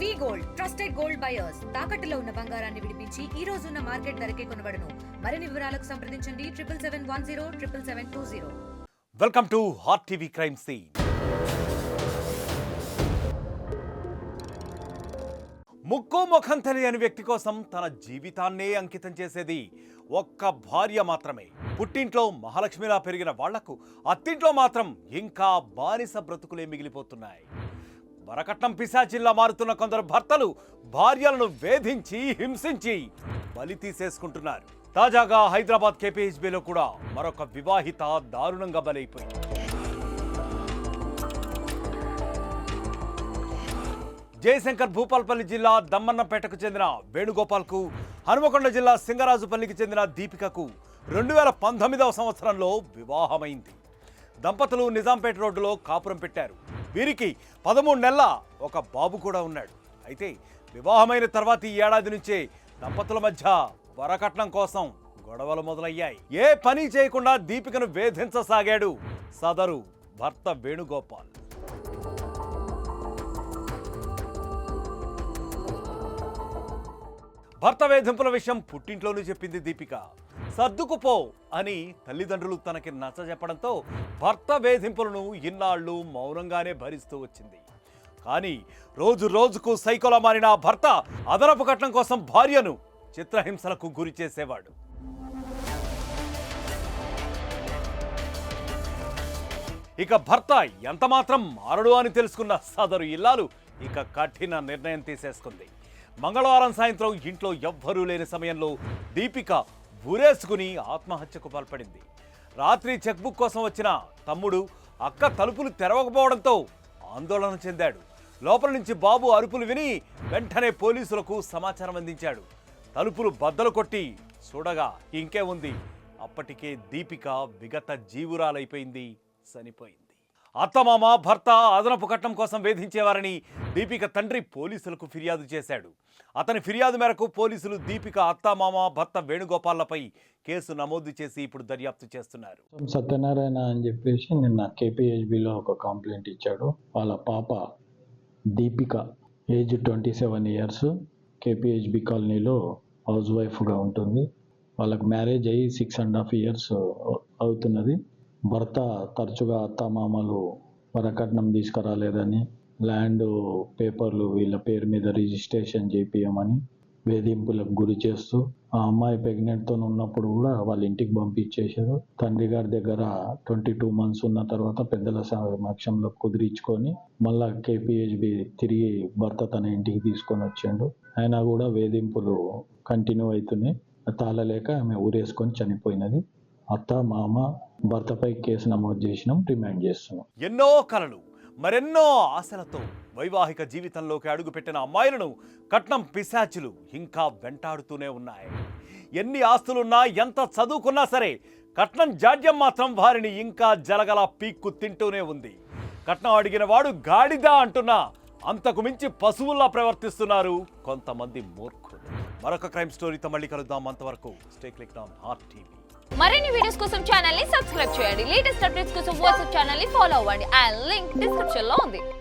వి gold trusted gold buyers తాకట్టులో ఉన్న బంగారాన్ని విడిపించి ఈ రోజు ఉన్న మార్కెట్ ధరకే కొనబడును. మరిన్ని వివరాలకు సంప్రదించండి 7710777720. Welcome to hot TV crime scene. ముక్కు ముఖం తెలియని వ్యక్తి కోసం తన జీవితాన్నే అంకితం చేసేది ఒక్క భార్య మాత్రమే. పుట్టింట్లో మహాలక్ష్మిలా పెరిగిన వాళ్లకు అత్తింట్లో మాత్రం ఇంకా బానిస బ్రతుకులే మిగిలిపోతున్నాయి. వరకట్నం పిశాచిల్లా మారుతున్న కొందరు భర్తలు భార్యలను వేధించి హింసించి బలి తీసేసుకుంటున్నారు. తాజాగా హైదరాబాద్ కేపీహెచ్బీలో కూడా మరొక వివాహిత దారుణంగా బలైపోయింది. జయశంకర్ భూపాల్పల్లి జిల్లా దమ్మన్నపేటకు చెందిన వేణుగోపాల్కు, హనుమకొండ జిల్లా సింగరాజుపల్లికి చెందిన దీపికకు 2019వ సంవత్సరంలో వివాహమైంది. దంపతులు నిజాంపేట రోడ్డులో కాపురం పెట్టారు. వీరికి 13 నెలల ఒక బాబు కూడా ఉన్నాడు. అయితే వివాహమైన తర్వాత ఈ ఏడాది నుంచే దంపతుల మధ్య వరకట్నం కోసం గొడవలు మొదలయ్యాయి. ఏ పని చేయకుండా దీపికను వేధించసాగాడు సదరు భర్త వేణుగోపాల్. భర్త వేధింపుల విషయం పుట్టింట్లోనూ చెప్పింది దీపిక. సర్దుకుపో అని తల్లిదండ్రులు తనకి నచ్చజెప్పడంతో భర్త వేధింపులను ఇన్నాళ్లు మౌనంగానే భరిస్తూ వచ్చింది. కానీ రోజు రోజుకు సైకోలా మారిన భర్త అదనపు కట్నం కోసం భార్యను చిత్రహింసలకు గురి చేసేవాడు. ఇక భర్త ఎంతమాత్రం మారడు అని తెలుసుకున్న సదరు ఇల్లాలు ఇక కఠిన నిర్ణయం తీసేసుకుంది. మంగళవారం సాయంత్రం ఇంట్లో ఎవ్వరూ లేని సమయంలో దీపిక ఊరేసుకుని ఆత్మహత్యకు పాల్పడింది. రాత్రి చెక్బుక్ కోసం వచ్చిన తమ్ముడు అక్క తలుపులు తెరవకపోవడంతో ఆందోళన చెందాడు. లోపల నుంచి బాబు అరుపులు విని వెంటనే పోలీసులకు సమాచారం అందించాడు. తలుపులు బద్దలు కొట్టి చూడగా ఇంకే ఉంది. అప్పటికే దీపిక విగత జీవురాలైపోయింది, చనిపోయింది. అత్తమామ భర్త అదనపు కట్నం కోసం వేధించేవారని దీపిక తండ్రి పోలీసులకు ఫిర్యాదు చేశాడు. అతని ఫిర్యాదు మేరకు పోలీసులు దీపిక అత్తమామ భర్త వేణుగోపాల్లపై కేసు నమోదు చేసి ఇప్పుడు దర్యాప్తు చేస్తున్నారు. సత్యనారాయణ అని చెప్పేసి నిన్న కేపీహెచ్బిలో ఒక కంప్లైంట్ ఇచ్చాడు. వాళ్ళ పాప దీపిక ఏజ్ 27 ఇయర్స్, కేపీహెచ్బి కాలనీలో హౌస్ వైఫ్గా ఉంటుంది. వాళ్ళకి మ్యారేజ్ అయ్యి 6.5 ఇయర్స్ అవుతున్నది. భర్త తరచుగా అత్తమామలు వరకట్నం తీసుకురాలేదని, ల్యాండ్ పేపర్లు వీళ్ళ పేరు మీద రిజిస్ట్రేషన్ చేపియమని వేధింపులకు గురి చేస్తూ, ఆ అమ్మాయి ప్రెగ్నెంట్తో ఉన్నప్పుడు కూడా వాళ్ళ ఇంటికి పంపించేశారు. తండ్రి గారి దగ్గర 22 మంత్స్ ఉన్న తర్వాత పెద్దల సమక్షంలో కుదిరించుకొని మళ్ళా కేపీహెచ్బి తిరిగి భర్త తన ఇంటికి తీసుకొని వచ్చాడు. అయినా కూడా వేధింపులు కంటిన్యూ అవుతున్నాయి. తాళలేక ఆమె ఊరేసుకొని చనిపోయినది. అత్త మామ భర్తపై కేసు నమోదు చేసినాం, రిమాండ్ చేస్తున్నాం. ఎన్నో కలలు మరెన్నో ఆశలతో వైవాహిక జీవితంలోకి అడుగుపెట్టిన అమ్మాయిలను కట్నం పిశాచులు ఇంకా వెంటాడుతూనే ఉన్నాయి. ఎన్ని ఆస్తులున్నా, ఎంత చదువుకున్నా సరే కట్నం జాడ్యం మాత్రం వారిని ఇంకా జలగలా పీక్కు తింటూనే ఉంది. కట్నం అడిగిన వాడు గాడిదా అంటున్నా అంతకు మించి పశువుల్లా ప్రవర్తిస్తున్నారు కొంతమంది మూర్ఖులు. మరొక క్రైమ్ స్టోరీతో మళ్ళీ కలుద్దాం. అంతవరకు stay click on hot TV. మరిన్ని వీడియోస్ కోసం ఛానల్ ని సబ్స్క్రైబ్ చేయండి. లేటెస్ట్ అప్డేట్స్ కోసం వాట్సాప్ ఛానల్ ని ఫాలో అవ్వండి. ఆ లింక్ డిస్క్రిప్షన్ లో ఉంది.